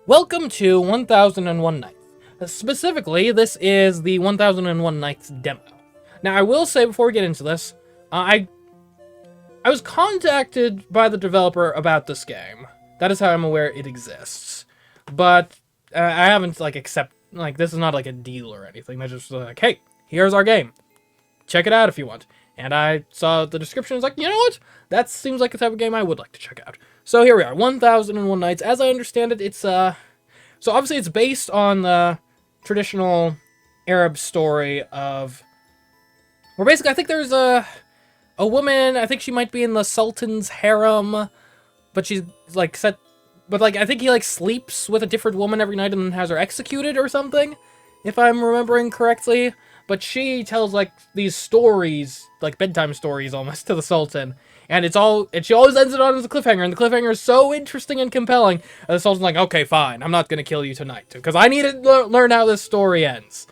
Welcome to 1001 Nights. Specifically, this is the 1001 Nights demo. Now, I will say before we get into this, I was contacted by the developer about this game. That is how I'm aware it exists. But I haven't, this is not like a deal or anything. They're just like, hey, here's our game. Check it out if you want. And I saw the description and was like, you know what? That seems like the type of game I would like to check out. So here we are, 1001 Nights. As I understand it, it's, so obviously it's based on the traditional Arab story of, where basically I think there's a woman, I think she might be in the Sultan's harem, but she's, like, I think he, like, sleeps with a different woman every night and then has her executed or something, if I'm remembering correctly. But she tells, like, these stories, like bedtime stories almost, to the Sultan. And she always ends it on as a cliffhanger, and the cliffhanger is so interesting and compelling. And the Sultan's like, okay, fine, I'm not gonna kill you tonight, because I need to learn how this story ends.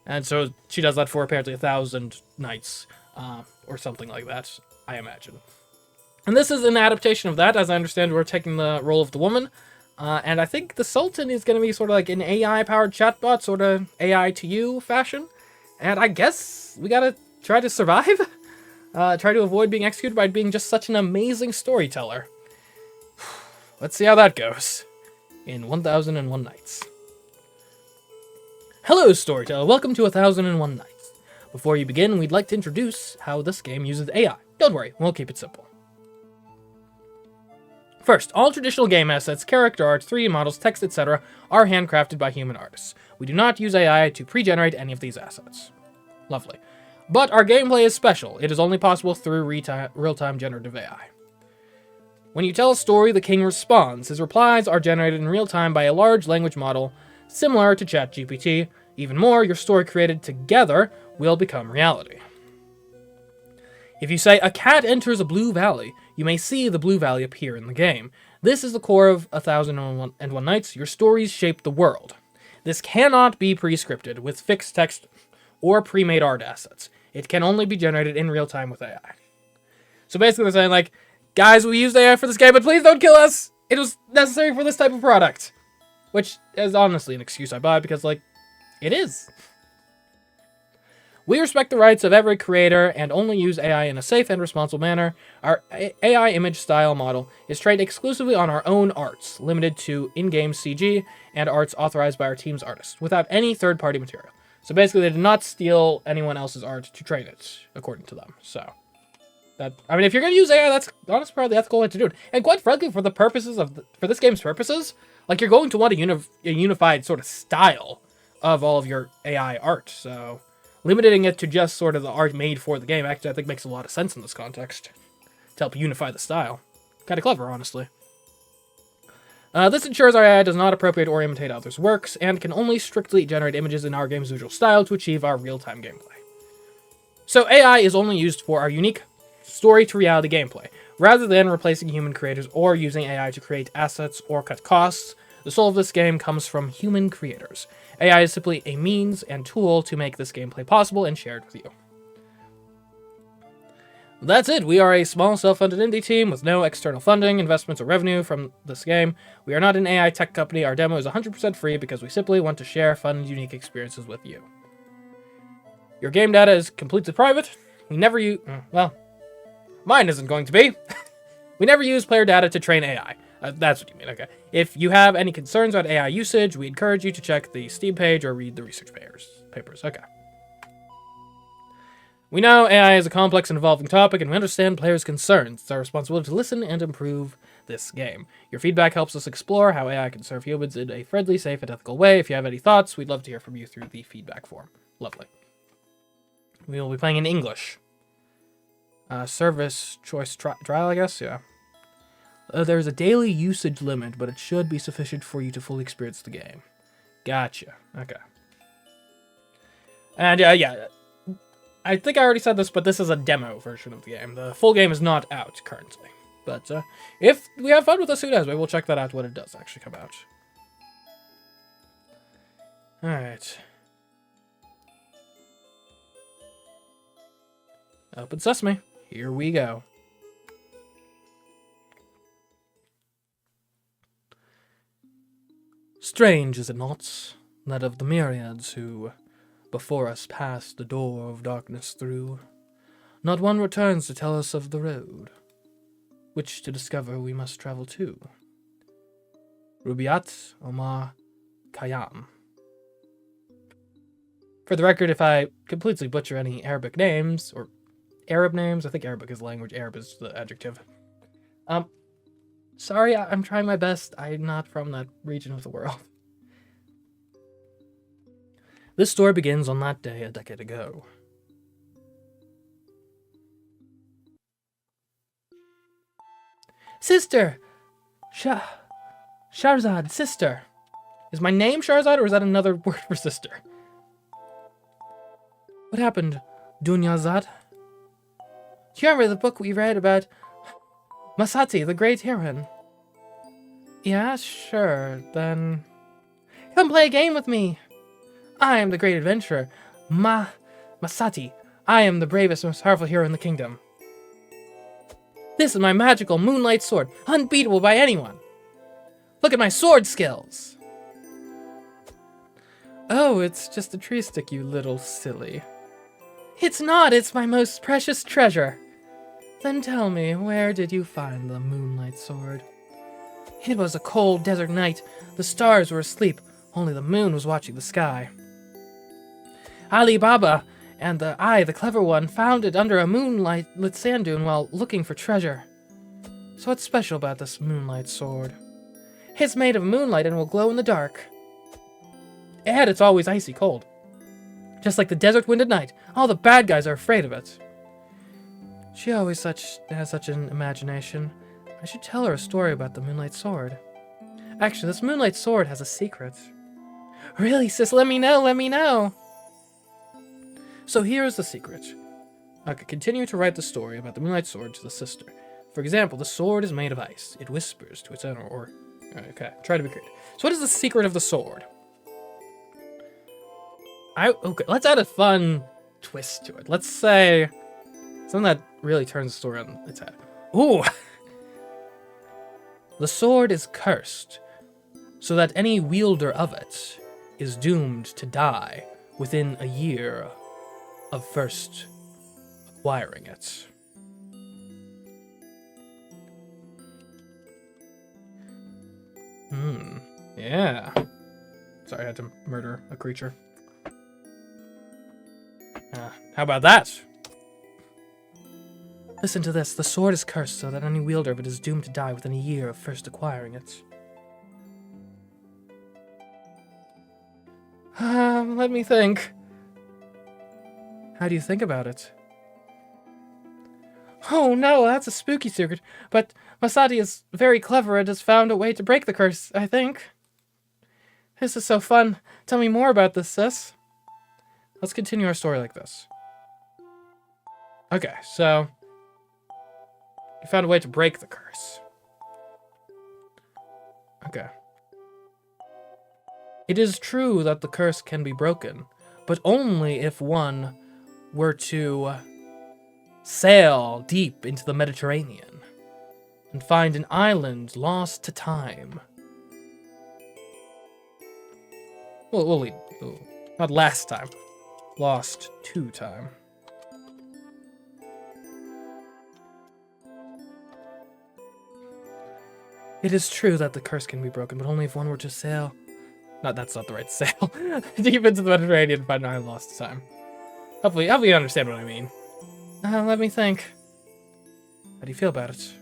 And so she does that for apparently 1,000 nights, or something like that, I imagine. And this is an adaptation of that. As I understand, we're taking the role of the woman. And I think the Sultan is gonna be sort of like an AI-powered chatbot, sort of AI to you fashion. And I guess we gotta try to survive? Try to avoid being executed by being just such an amazing storyteller. Let's see how that goes in 1001 Nights. Hello, storyteller. Welcome to 1001 Nights. Before you begin, we'd like to introduce how this game uses AI. Don't worry, we'll keep it simple. First, all traditional game assets, character art, 3D models, text, etc. are handcrafted by human artists. We do not use AI to pre-generate any of these assets. Lovely. But our gameplay is special. It is only possible through real-time generative AI. When you tell a story, the king responds. His replies are generated in real time by a large language model similar to ChatGPT. Even more, your story created together will become reality. If you say, a cat enters a blue valley, you may see the blue valley appear in the game. This is the core of 1001 Nights. Your stories shape the world. This cannot be pre-scripted with fixed text or pre-made art assets. It can only be generated in real time with AI. So basically they're saying, like, guys, we used AI for this game, but please don't kill us! It was necessary for this type of product. Which is honestly an excuse I buy, because, like, it is. We respect the rights of every creator and only use AI in a safe and responsible manner. Our AI image style model is trained exclusively on our own arts, limited to in-game CG and arts authorized by our team's artists, without any third-party material. So basically, they did not steal anyone else's art to train it, according to them. So, if you're going to use AI, that's honestly probably the ethical way to do it. And quite frankly, for this game's purposes, like, you're going to want a unified sort of style of all of your AI art. So, limiting it to just sort of the art made for the game, actually, I think makes a lot of sense in this context. To help unify the style. Kind of clever, honestly. This ensures our AI does not appropriate or imitate others' works, and can only strictly generate images in our game's visual style to achieve our real-time gameplay. So AI is only used for our unique story-to-reality gameplay, rather than replacing human creators or using AI to create assets or cut costs. The soul of this game comes from human creators. AI is simply a means and tool to make this gameplay possible and shared with you. That's it. We are a small self-funded indie team with no external funding, investments, or revenue from this game. We are not an AI tech company. Our demo is 100% free because we simply want to share fun and unique experiences with you. Your game data is completely private. We never use... well, mine isn't going to be. We never use player data to train AI. That's what you mean, okay. If you have any concerns about AI usage, we encourage you to check the Steam page or read the research papers. Okay. We know AI is a complex and evolving topic, and we understand players' concerns. It's our responsibility to listen and improve this game. Your feedback helps us explore how AI can serve humans in a friendly, safe, and ethical way. If you have any thoughts, we'd love to hear from you through the feedback form. Lovely. We will be playing in English. Service choice trial, I guess? Yeah. There's a daily usage limit, but it should be sufficient for you to fully experience the game. Gotcha. Okay. And yeah. I think I already said this, but this is a demo version of the game. The full game is not out currently. But if we have fun with this, who knows? Maybe we'll check that out when it does actually come out. Alright. Open sesame. Here we go. Strange, is it not, that of the myriads who before us passed the door of darkness through, not one returns to tell us of the road, which to discover we must travel to. Rubiat Omar Khayyam. For the record, if I completely butcher any Arabic names, or Arab names, I think Arabic is the language, Arab is the adjective. Sorry, I'm trying my best. I'm not from that region of the world. This story begins on that day a decade ago. Sister! Shahrzad, sister! Is my name Shahrzad, or is that another word for sister? What happened, Dunyazad? Do you remember the book we read about Masati, the great heroine? Yeah, sure, then... Come play a game with me! I am the great adventurer, Masati. I am the bravest, most powerful hero in the kingdom. This is my magical moonlight sword, unbeatable by anyone. Look at my sword skills! Oh, it's just a tree stick, you little silly. It's not, it's my most precious treasure. Then tell me, where did you find the moonlight sword? It was a cold desert night. The stars were asleep. Only the moon was watching the sky. Ali Baba and the clever one, found it under a moonlight-lit sand dune while looking for treasure. So what's special about this moonlight sword? It's made of moonlight and will glow in the dark. And it's always icy cold. Just like the desert wind at night. All the bad guys are afraid of it. She always has such an imagination. I should tell her a story about the moonlight sword. Actually, this moonlight sword has a secret. Really, sis? Let me know! So here's the secret. I could continue to write the story about the moonlight sword to the sister. For example, the sword is made of ice. It whispers to its owner, or... Okay, try to be creative. So what is the secret of the sword? Okay, let's add a fun twist to it. Let's say something that really turns the story on its head. Ooh! The sword is cursed, so that any wielder of it is doomed to die within a year of first acquiring it. Yeah. Sorry, I had to murder a creature. How about that? Listen to this. The sword is cursed so that any wielder of it is doomed to die within a year of first acquiring it. Let me think. How do you think about it? Oh no, that's a spooky secret. But Masati is very clever and has found a way to break the curse, I think. This is so fun. Tell me more about this, sis. Let's continue our story like this. Okay, so... you found a way to break the curse. Okay. It is true that the curse can be broken, but only if one were to sail deep into the Mediterranean and find an island lost to time. We'll leave. Not last time. Lost to time. It is true that the curse can be broken, but only if one were to sail... that's not the right sail. Deep into the Mediterranean and find an island lost to time. Hopefully you understand what I mean. Let me think. How do you feel about it?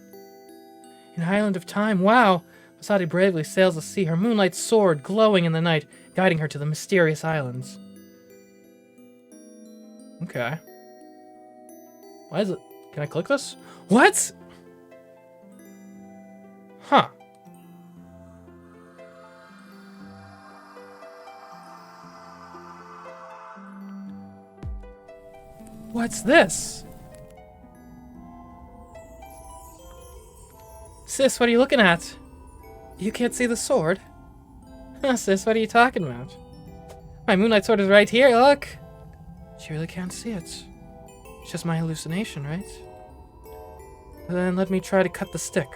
An island of time, wow! Masati bravely sails the sea, her moonlight sword glowing in the night, guiding her to the mysterious islands. Okay. Why is it... can I click this? What?! Huh. What's this? Sis, what are you looking at? You can't see the sword? Sis, what are you talking about? My moonlight sword is right here, look! She really can't see it. It's just my hallucination, right? Then let me try to cut the stick.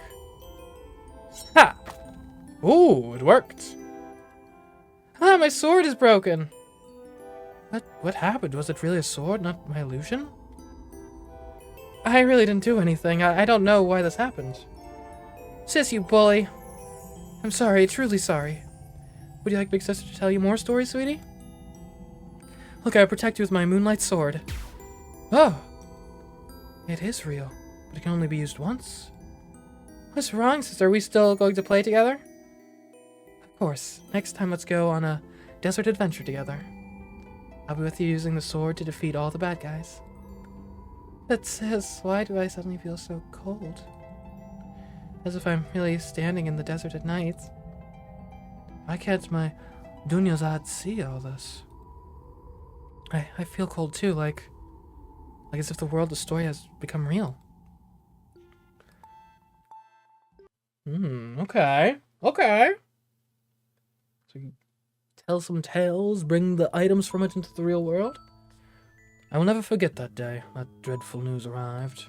Ha! Ooh, it worked. Ah, my sword is broken! What happened? Was it really a sword, not my illusion? I really didn't do anything. I don't know why this happened. Sis, you bully. I'm sorry, truly sorry. Would you like Big Sister to tell you more stories, sweetie? Look, I protect you with my moonlight sword. Oh! It is real, but it can only be used once. What's wrong, sister? Are we still going to play together? Of course. Next time, let's go on a desert adventure together. I'll be with you using the sword to defeat all the bad guys. But sis, why do I suddenly feel so cold? As if I'm really standing in the desert at night. Why can't my Dunyazad see all this? I feel cold too, like as if the world of story has become real. Okay. Okay. So you tell some tales, bring the items from it into the real world? I will never forget that day that dreadful news arrived.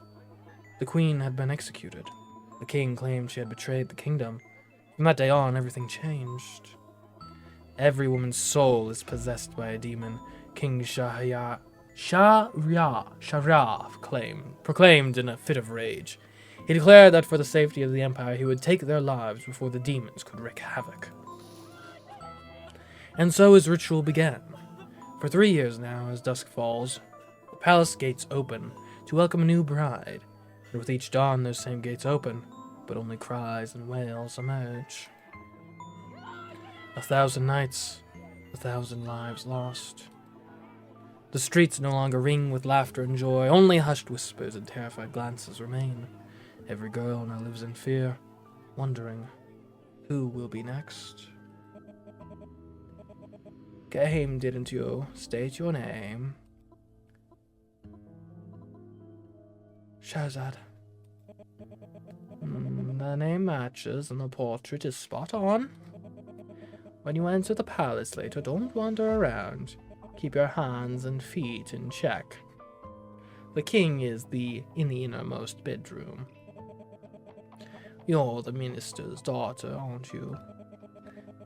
The queen had been executed. The king claimed she had betrayed the kingdom. From that day on, everything changed. Every woman's soul is possessed by a demon. King Shahryar proclaimed in a fit of rage. He declared that for the safety of the empire, he would take their lives before the demons could wreak havoc. And so his ritual began. For 3 years now, as dusk falls, the palace gates open to welcome a new bride. And with each dawn, those same gates open, but only cries and wails emerge. 1,000 nights, 1,000 lives lost. The streets no longer ring with laughter and joy, only hushed whispers and terrified glances remain. Every girl now lives in fear, wondering who will be next. Game, didn't you? State your name. Shahrzad. The name matches and the portrait is spot on. When you enter the palace later, don't wander around. Keep your hands and feet in check. The king is in the innermost bedroom. You're the minister's daughter, aren't you?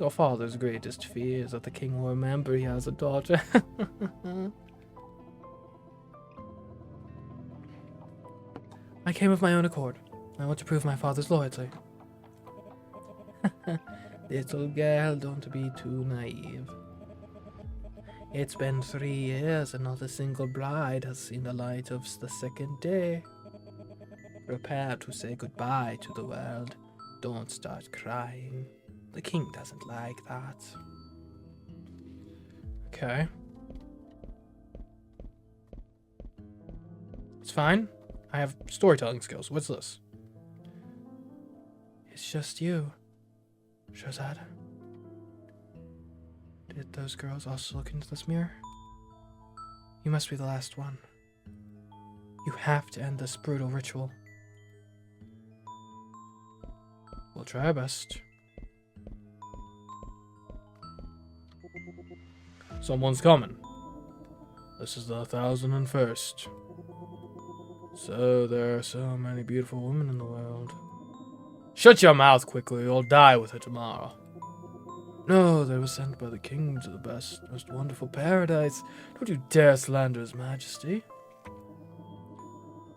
Your father's greatest fear is that the king will remember he has a daughter. I came of my own accord. I want to prove my father's loyalty. Little girl, don't be too naive. It's been 3 years and not a single bride has seen the light of the second day. Prepare to say goodbye to the world. Don't start crying. The king doesn't like that. Okay. It's fine. I have storytelling skills. What's this? It's just you, Shahrzad. Did those girls also look into this mirror? You must be the last one. You have to end this brutal ritual. We'll try our best. Someone's coming. This is the 1001st. So there are so many beautiful women in the world. Shut your mouth quickly, you'll die with it tomorrow. No, they were sent by the king to the best, most wonderful paradise. Don't you dare slander his majesty.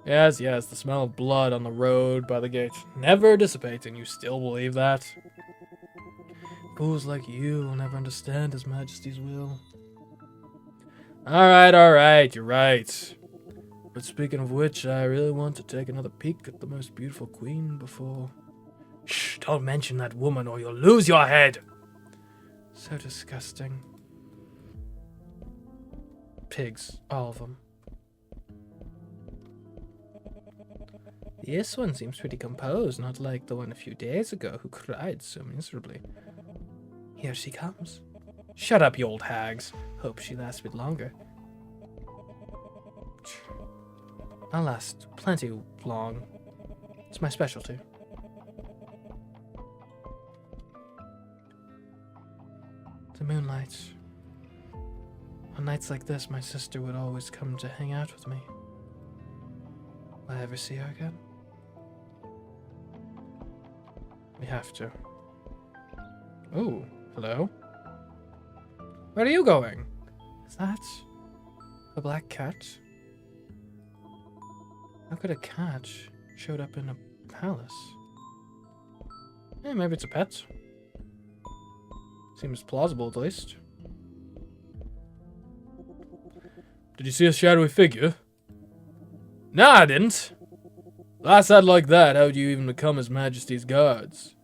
Yes, the smell of blood on the road by the gate never dissipates, and you still believe that? Fools like you will never understand his majesty's will. Alright, you're right. But speaking of which, I really want to take another peek at the most beautiful queen before... Shh, don't mention that woman or you'll lose your head! So disgusting. Pigs, all of them. This one seems pretty composed, not like the one a few days ago who cried so miserably. Here she comes. Shut up, you old hags. Hope she lasts a bit longer. I'll last plenty long. It's my specialty. The moonlight. On nights like this, my sister would always come to hang out with me. Will I ever see her again? We have to. Oh, hello. Where are you going? Is that a black cat? How could a cat showed up in a palace? Maybe it's a pet. Seems plausible, at least. Did you see a shadowy figure? Nah, I didn't. Last sight like that, how would you even become His Majesty's guards?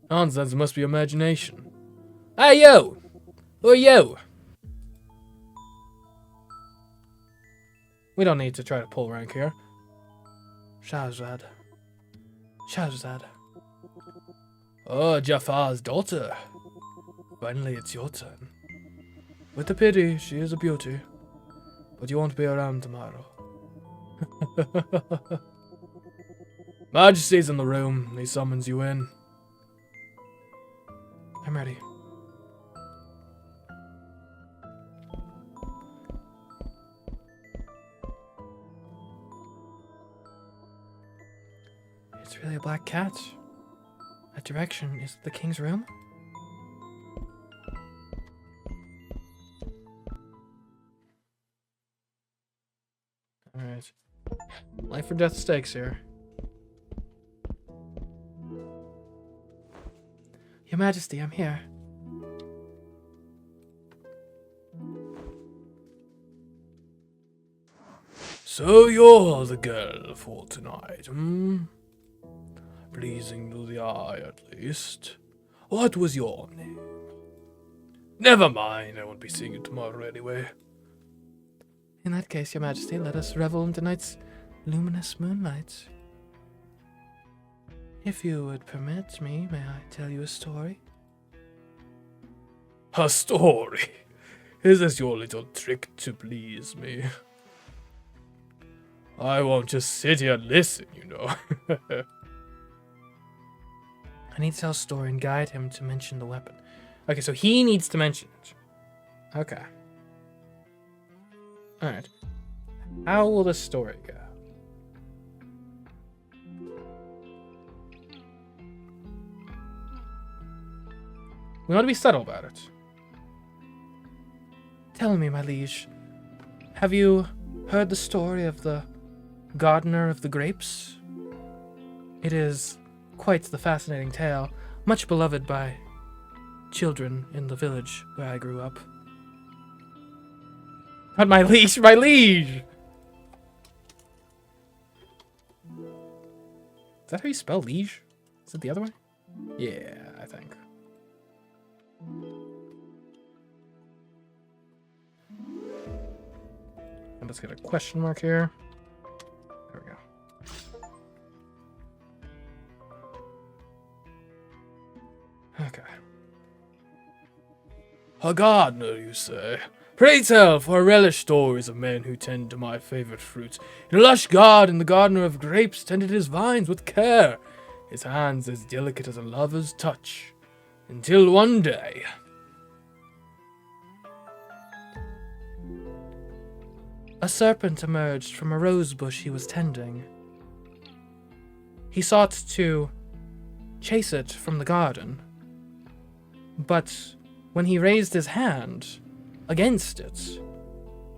Nonsense, it must be imagination. Hey, yo! Who are you? We don't need to try to pull rank here. Shahrzad. Shahrzad. Oh, Jafar's daughter. Finally, it's your turn. With a pity, she is a beauty. But you won't be around tomorrow. Majesty's in the room. He summons you in. I'm ready. It's really a black cat. That direction is the king's room? Alright. Life or death stakes here. Your Majesty, I'm here. So you're the girl for tonight, hmm? Pleasing to the eye, at least. What was your name? Never mind, I won't be seeing you tomorrow anyway. In that case, Your Majesty, let us revel in tonight's luminous moonlight. If you would permit me, may I tell you a story? A story? Is this your little trick to please me? I won't just sit here and listen, you know. I need to tell a story and guide him to mention the weapon. Okay, so he needs to mention it. Okay. Alright. How will this story go? We want to be subtle about it. Tell me, my liege, have you heard the story of the gardener of the grapes? It is quite the fascinating tale, much beloved by children in the village where I grew up. Not my liege, my liege! Is that how you spell liege? Is it the other way? Yeah, I think. And let's get a question mark here. There we go. Okay. A gardener, you say? Pray tell, for I relish stories of men who tend to my favorite fruits. In a lush garden, the gardener of grapes tended his vines with care, his hands as delicate as a lover's touch. Until one day... a serpent emerged from a rose bush he was tending. He sought to chase it from the garden, but when he raised his hand against it,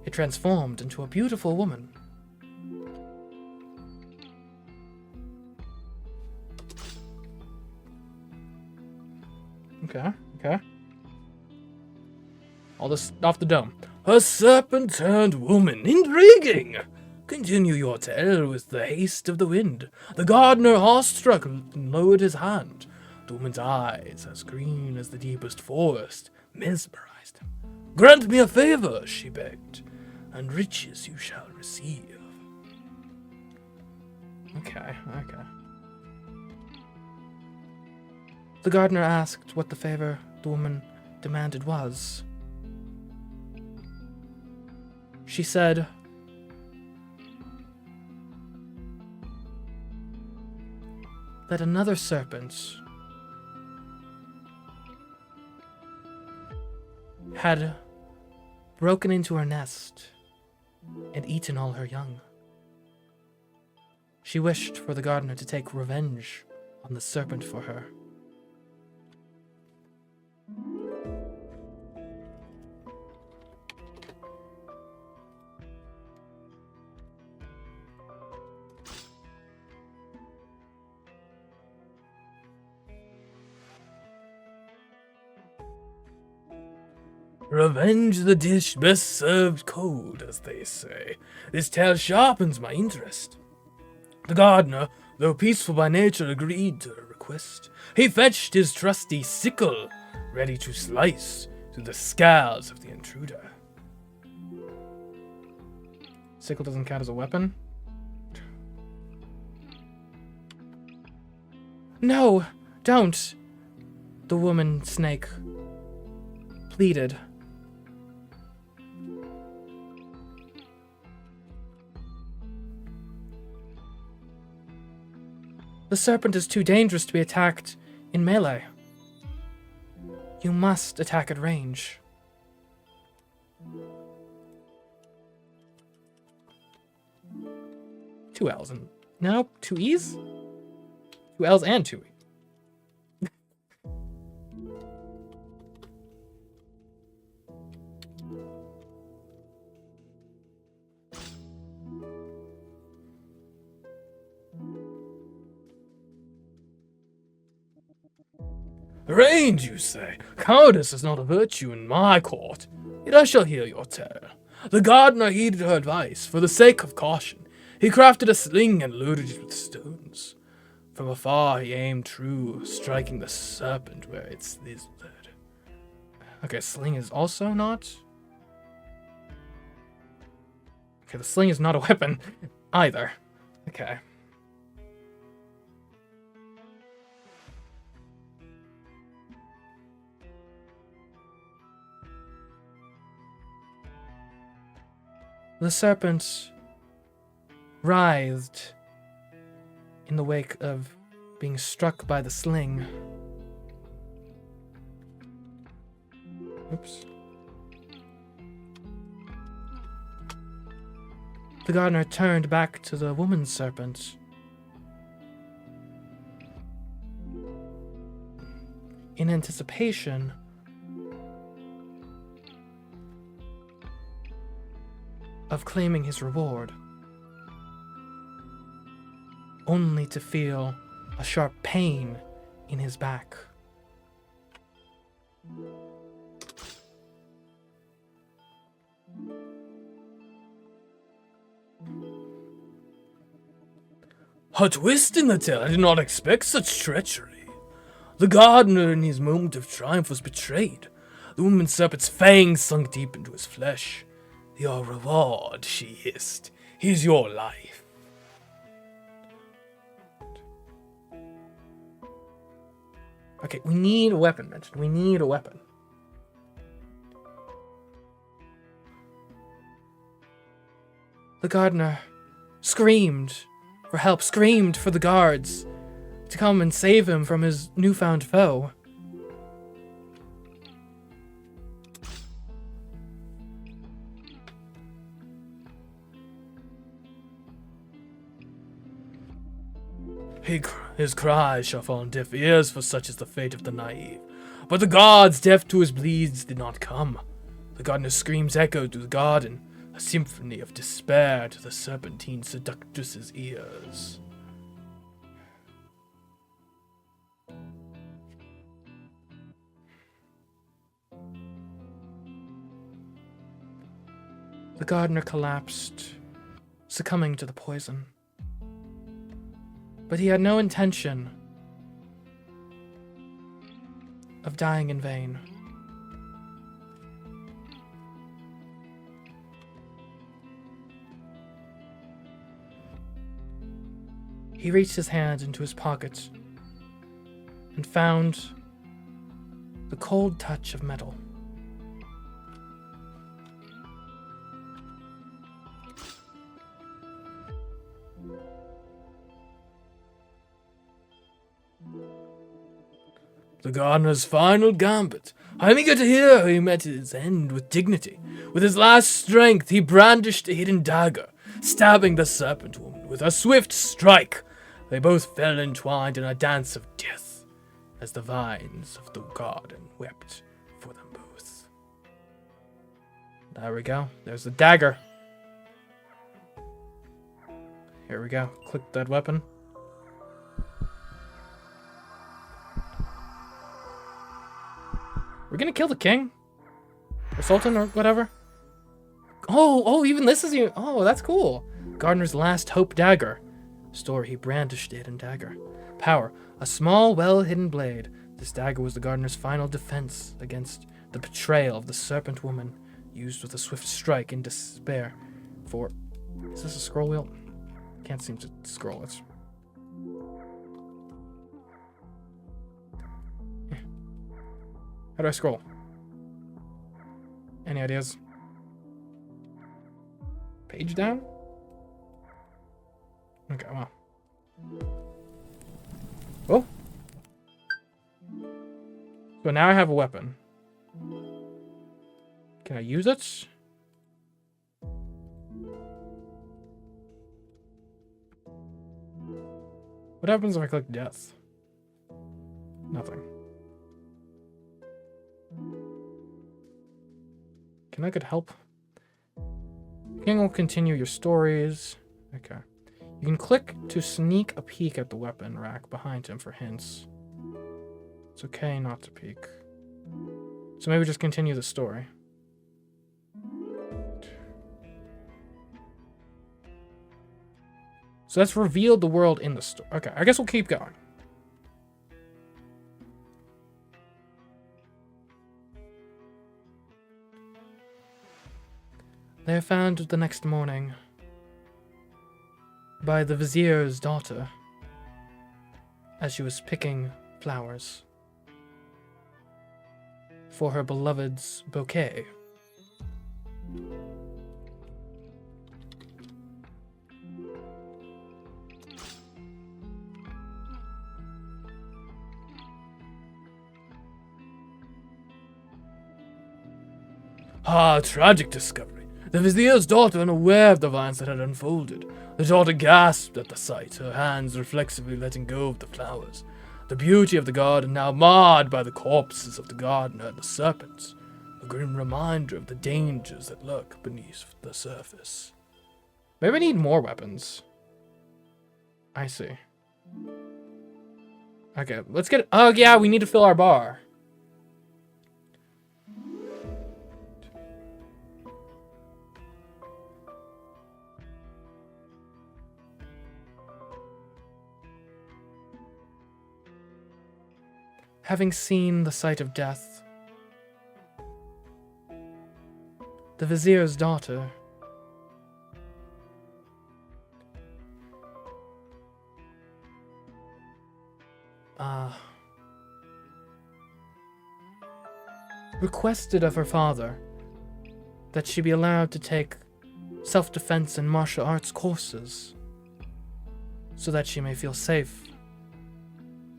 it transformed into a beautiful woman. Okay. All this off the dome. A serpent turned woman. Intriguing! Continue your tale with the haste of the wind. The gardener, awestruck, lowered his hand. The woman's eyes, as green as the deepest forest, mesmerized him. Grant me a favor, she begged, and riches you shall receive. Okay. The gardener asked what the favor the woman demanded was. She said, that another serpent had broken into her nest and eaten all her young. She wished for the gardener to take revenge on the serpent for her. Revenge the dish best served cold, as they say. This tale sharpens my interest. The gardener, though peaceful by nature, agreed to her request. He fetched his trusty sickle, ready to slice through the scales of the intruder. Sickle doesn't count as a weapon? No, don't, the woman snake pleaded. The serpent is too dangerous to be attacked in melee. You must attack at range. Two L's and... No, two E's? Two L's and two E. Range, you say? Cowardice is not a virtue in my court. Yet I shall hear your tale. The gardener heeded her advice. For the sake of caution, he crafted a sling and loaded it with stones. From afar he aimed true, striking the serpent where it slithered. Okay, sling is also not... Okay, the sling is not a weapon either. Okay. The serpent writhed in the wake of being struck by the sling. Oops. The gardener turned back to the woman serpent. In anticipation of claiming his reward, only to feel a sharp pain in his back. A twist in the tale. I did not expect such treachery. The gardener in his moment of triumph was betrayed. The woman serpent's fangs sunk deep into his flesh. Your reward, she hissed, is your life. Okay, we need a weapon mentioned. We need a weapon. The gardener screamed for help, screamed for the guards to come and save him from his newfound foe. His cries shall fall on deaf ears, for such is the fate of the naive. But the guards, deaf to his pleas, did not come. The gardener's screams echoed through the garden, a symphony of despair to the serpentine seductress's ears. The gardener collapsed, succumbing to the poison. But he had no intention of dying in vain. He reached his hand into his pocket and found the cold touch of metal. The gardener's final gambit. I'm eager to hear how he met his end with dignity. With his last strength, he brandished a hidden dagger, stabbing the serpent woman with a swift strike. They both fell entwined in a dance of death, as the vines of the garden wept for them both. There we go. There's the dagger. Here we go. Click that weapon. We're gonna kill the king? Or Sultan or whatever. Oh, even this is you. Oh, that's cool. Gardener's last hope dagger. Store he brandished it in dagger. Power. A small, well-hidden blade. This dagger was the gardener's final defense against the betrayal of the serpent woman, used with a swift strike in despair. For... Is this a scroll wheel? Can't seem to scroll it. How do I scroll? Any ideas? Page down? Okay, well. Oh! So now I have a weapon. Can I use it? What happens if I click death? Nothing. Can I get help? King will continue your stories. Okay. You can click to sneak a peek at the weapon rack behind him for hints. It's okay not to peek. So maybe just continue the story. So that's revealed the world in the story. Okay, I guess we'll keep going. They are found the next morning by the vizier's daughter as she was picking flowers for her beloved's bouquet. Ah, tragic discovery. The vizier's daughter, unaware of the violence that had unfolded. The daughter gasped at the sight, her hands reflexively letting go of the flowers. The beauty of the garden now marred by the corpses of the gardener and the serpents. A grim reminder of the dangers that lurk beneath the surface. Maybe I need more weapons. I see. Okay, let's get... Oh, yeah, we need to fill our bar. Having seen the sight of death, the vizier's daughter requested of her father that she be allowed to take self-defense and martial arts courses so that she may feel safe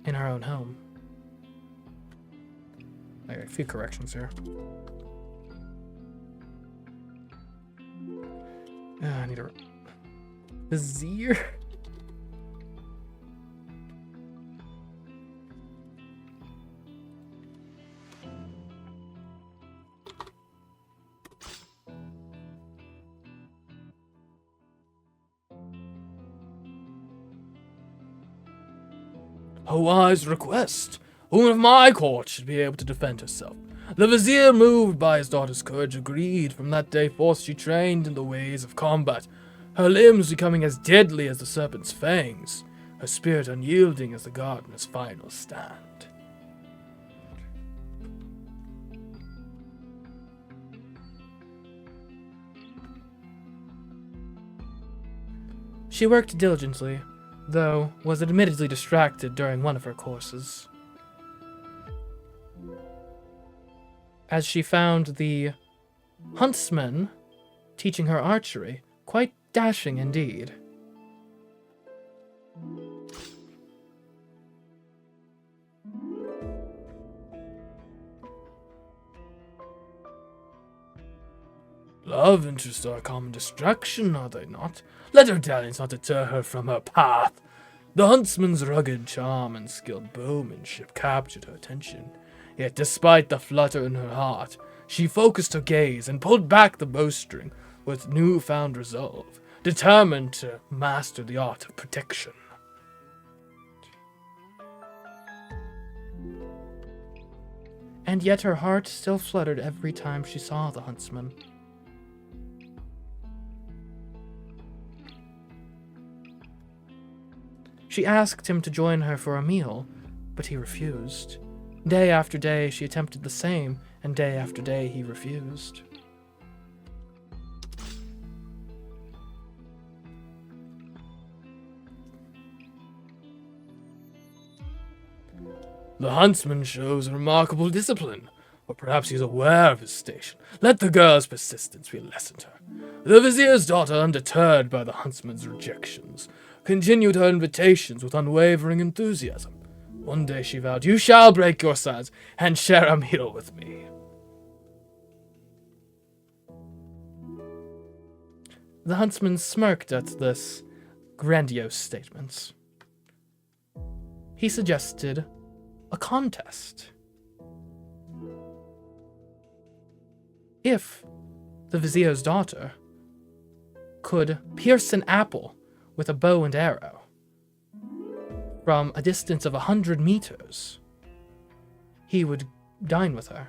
in her own home. I got a few corrections here. I need a vizier. A wise request. Whom of my court should be able to defend herself. The vizier, moved by his daughter's courage, agreed. From that day forth she trained in the ways of combat, her limbs becoming as deadly as the serpent's fangs, her spirit unyielding as the gardener's final stand. She worked diligently, though was admittedly distracted during one of her courses, as she found the huntsman teaching her archery quite dashing indeed. Love interests are a common distraction, are they not? Let her talents not deter her from her path. The huntsman's rugged charm and skilled bowmanship captured her attention. Yet despite the flutter in her heart, she focused her gaze and pulled back the bowstring with newfound resolve, determined to master the art of protection. and yet her heart still fluttered every time she saw the huntsman. She asked him to join her for a meal, but he refused. Day after day she attempted the same, and day after day he refused. The huntsman shows remarkable discipline, or perhaps he's aware of his station. Let the girl's persistence be a lesson to her. The vizier's daughter, undeterred by the huntsman's rejections, continued her invitations with unwavering enthusiasm. One day she vowed, "You shall break your silence and share a meal with me." The huntsman smirked at this grandiose statement. He suggested a contest. If the vizier's daughter could pierce an apple with a bow and arrow from a distance of 100 meters, he would dine with her.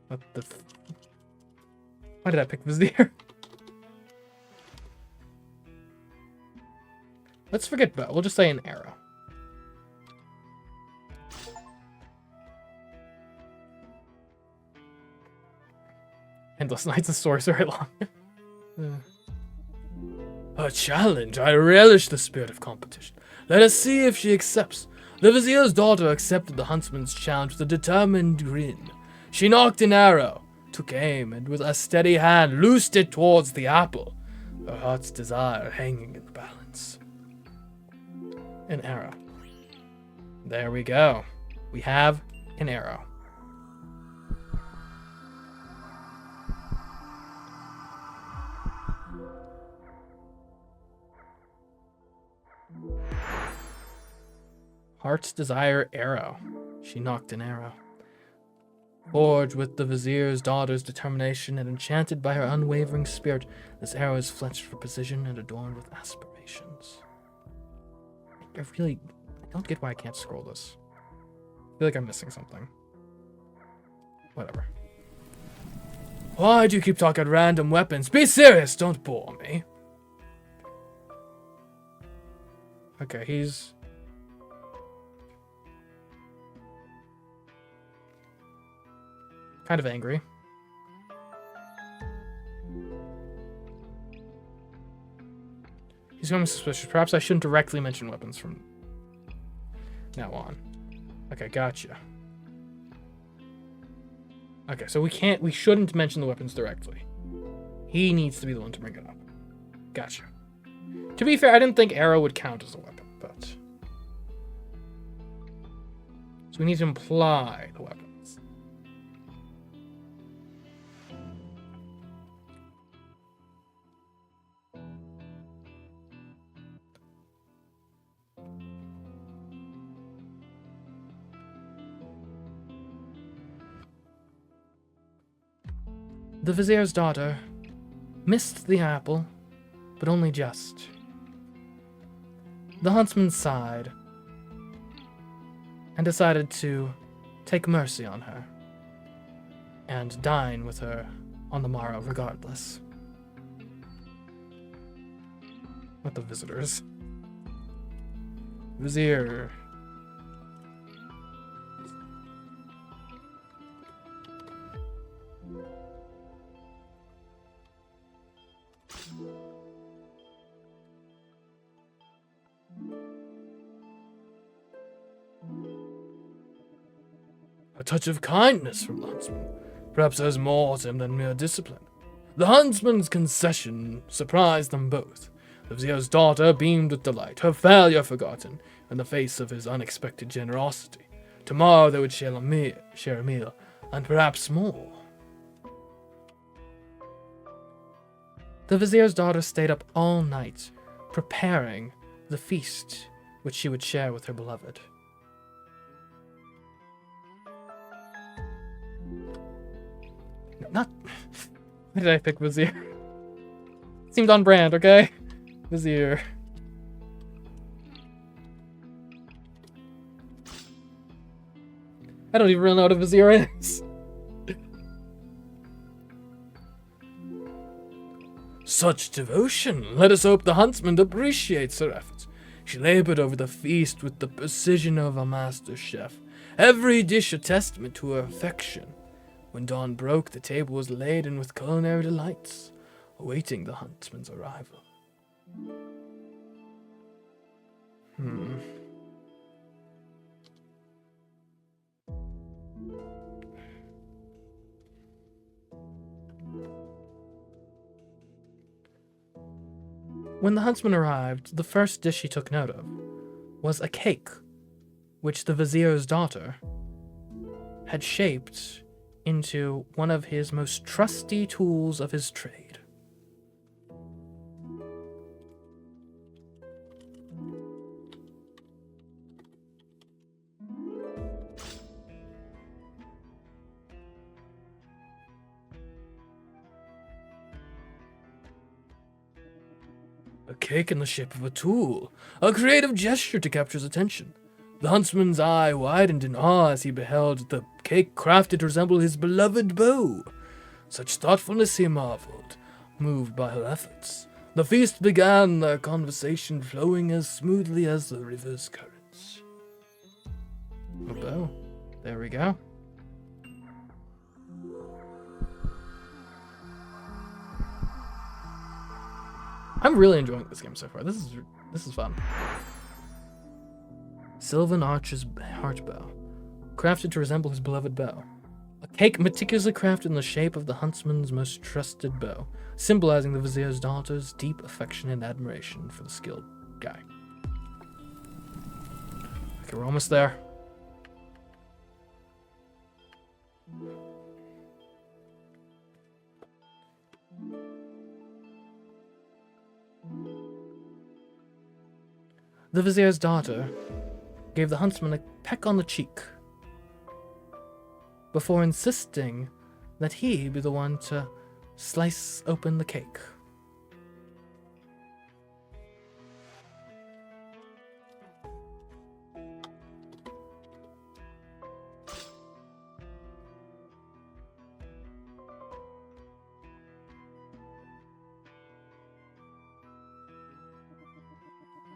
What the Why did I pick vizier? Let's forget bow. We'll just say an arrow. Endless Nights of Stories are very long. A challenge. I relish the spirit of competition. Let us see if she accepts. The vizier's daughter accepted the huntsman's challenge with a determined grin. She knocked an arrow, took aim, and with a steady hand loosed it towards the apple, her heart's desire hanging in the balance. An arrow. There we go. We have an arrow. Heart's desire arrow. She knocked an arrow. Forged with the vizier's daughter's determination and enchanted by her unwavering spirit, this arrow is fletched for precision and adorned with aspirations. I don't get why I can't scroll this. I feel like I'm missing something. Whatever. Why do you keep talking random weapons? Be serious, don't bore me. Okay, he's... kind of angry. He's going suspicious. Perhaps I shouldn't directly mention weapons from now on. Okay, gotcha. Okay, so we shouldn't mention the weapons directly. He needs to be the one to bring it up. Gotcha. To be fair, I didn't think arrow would count as a weapon, but... so we need to imply the weapons. The vizier's daughter missed the apple, but only just. The huntsman sighed and decided to take mercy on her and dine with her on the morrow regardless. What the visitors? Vizier. A touch of kindness from the huntsman. Perhaps there's more to him than mere discipline. The huntsman's concession surprised them both. The vizier's daughter beamed with delight, her failure forgotten, in the face of his unexpected generosity. Tomorrow they would share a meal, and perhaps more. The vizier's daughter stayed up all night, preparing the feast which she would share with her beloved. Not... Why did I pick Vizier? Seemed on brand, okay? Vizier. I don't even really know what a vizier is. Such devotion! Let us hope the huntsman appreciates her efforts. She labored over the feast with the precision of a master chef, every dish a testament to her affection. When dawn broke, the table was laden with culinary delights, awaiting the huntsman's arrival. When the huntsman arrived, the first dish he took note of was a cake, which the vizier's daughter had shaped into one of his most trusty tools of his trade. A cake in the shape of a tool, a creative gesture to capture his attention. The huntsman's eye widened in awe as he beheld the cake crafted to resemble his beloved bow. Such thoughtfulness, he marveled, moved by her efforts. The feast began, their conversation flowing as smoothly as the river's currents. A bow. There we go. I'm really enjoying this game so far. This is fun. Sylvan Archer's heart bow, crafted to resemble his beloved bow. A cake meticulously crafted in the shape of the huntsman's most trusted bow, symbolizing the vizier's daughter's deep affection and admiration for the skilled guy. Okay, we're almost there. The vizier's daughter gave the huntsman a peck on the cheek before insisting that he be the one to slice open the cake.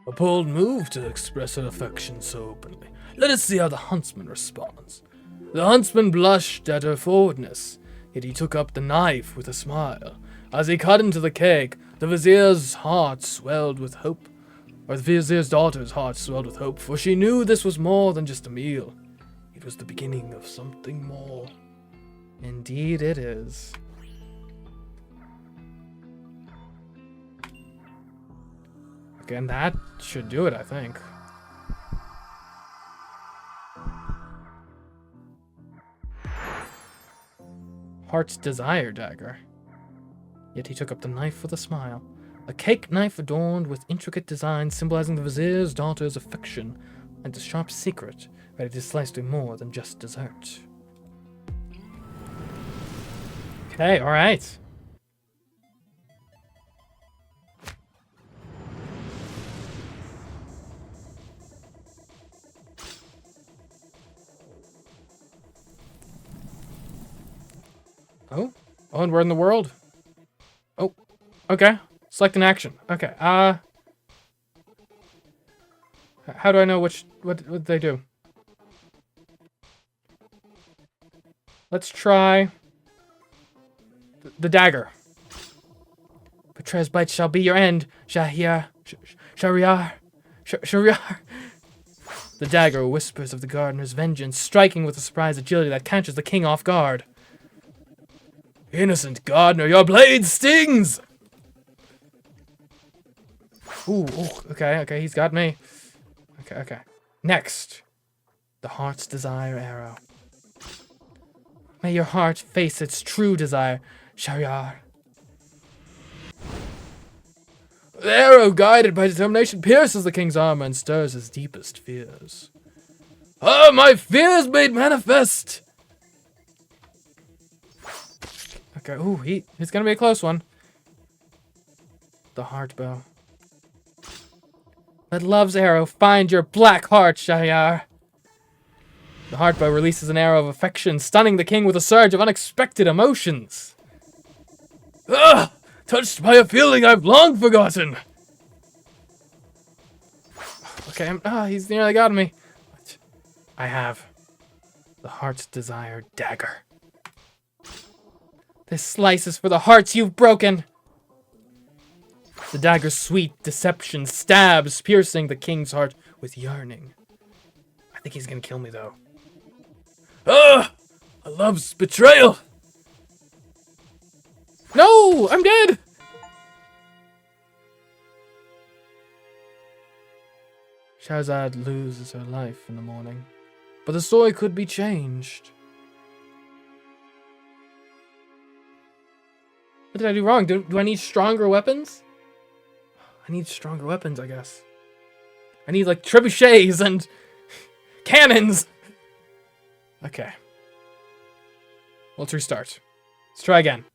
A bold move to express her affection so openly. Let us see how the huntsman responds. The huntsman blushed at her forwardness, yet he took up the knife with a smile. As he cut into the cake, the vizier's heart swelled with hope. Or the vizier's daughter's heart swelled with hope, for she knew this was more than just a meal. It was the beginning of something more. Indeed it is. And that should do it, I think. Heart's Desire dagger. Yet he took up the knife with a smile. A cake knife adorned with intricate designs symbolizing the vizier's daughter's affection and a sharp secret ready to slice through more than just dessert. Okay, alright. Oh, and we're in the world. Oh, okay. Select an action. Okay. How do I know what they do? Let's try the dagger. Betrayer's bite shall be your end, Shahryar. Shahryar. The dagger whispers of the gardener's vengeance, striking with a surprise agility that catches the king off guard. Innocent gardener, your blade stings! Ooh, okay, he's got me. Okay. Next, the Heart's Desire arrow. May your heart face its true desire, Shahryar. The arrow, guided by determination, pierces the king's armor and stirs his deepest fears. Ah, my fears made manifest! Okay, ooh, he's gonna be a close one. The heart bow. Let love's arrow find your black heart, Shahryar. The heart bow releases an arrow of affection, stunning the king with a surge of unexpected emotions. Ah! Touched by a feeling I've long forgotten. Okay, he's nearly got me. But I have the heart's desire dagger. This slice is for the hearts you've broken. The dagger's sweet deception stabs, piercing the king's heart with yearning. I think he's gonna kill me, though. Ah! A love's betrayal. No! I'm dead! Shahrzad loses her life in the morning, but the story could be changed. What did I do wrong? Do I need stronger weapons? I need stronger weapons, I guess. I need, like, trebuchets and cannons! Okay. Let's restart. Let's try again.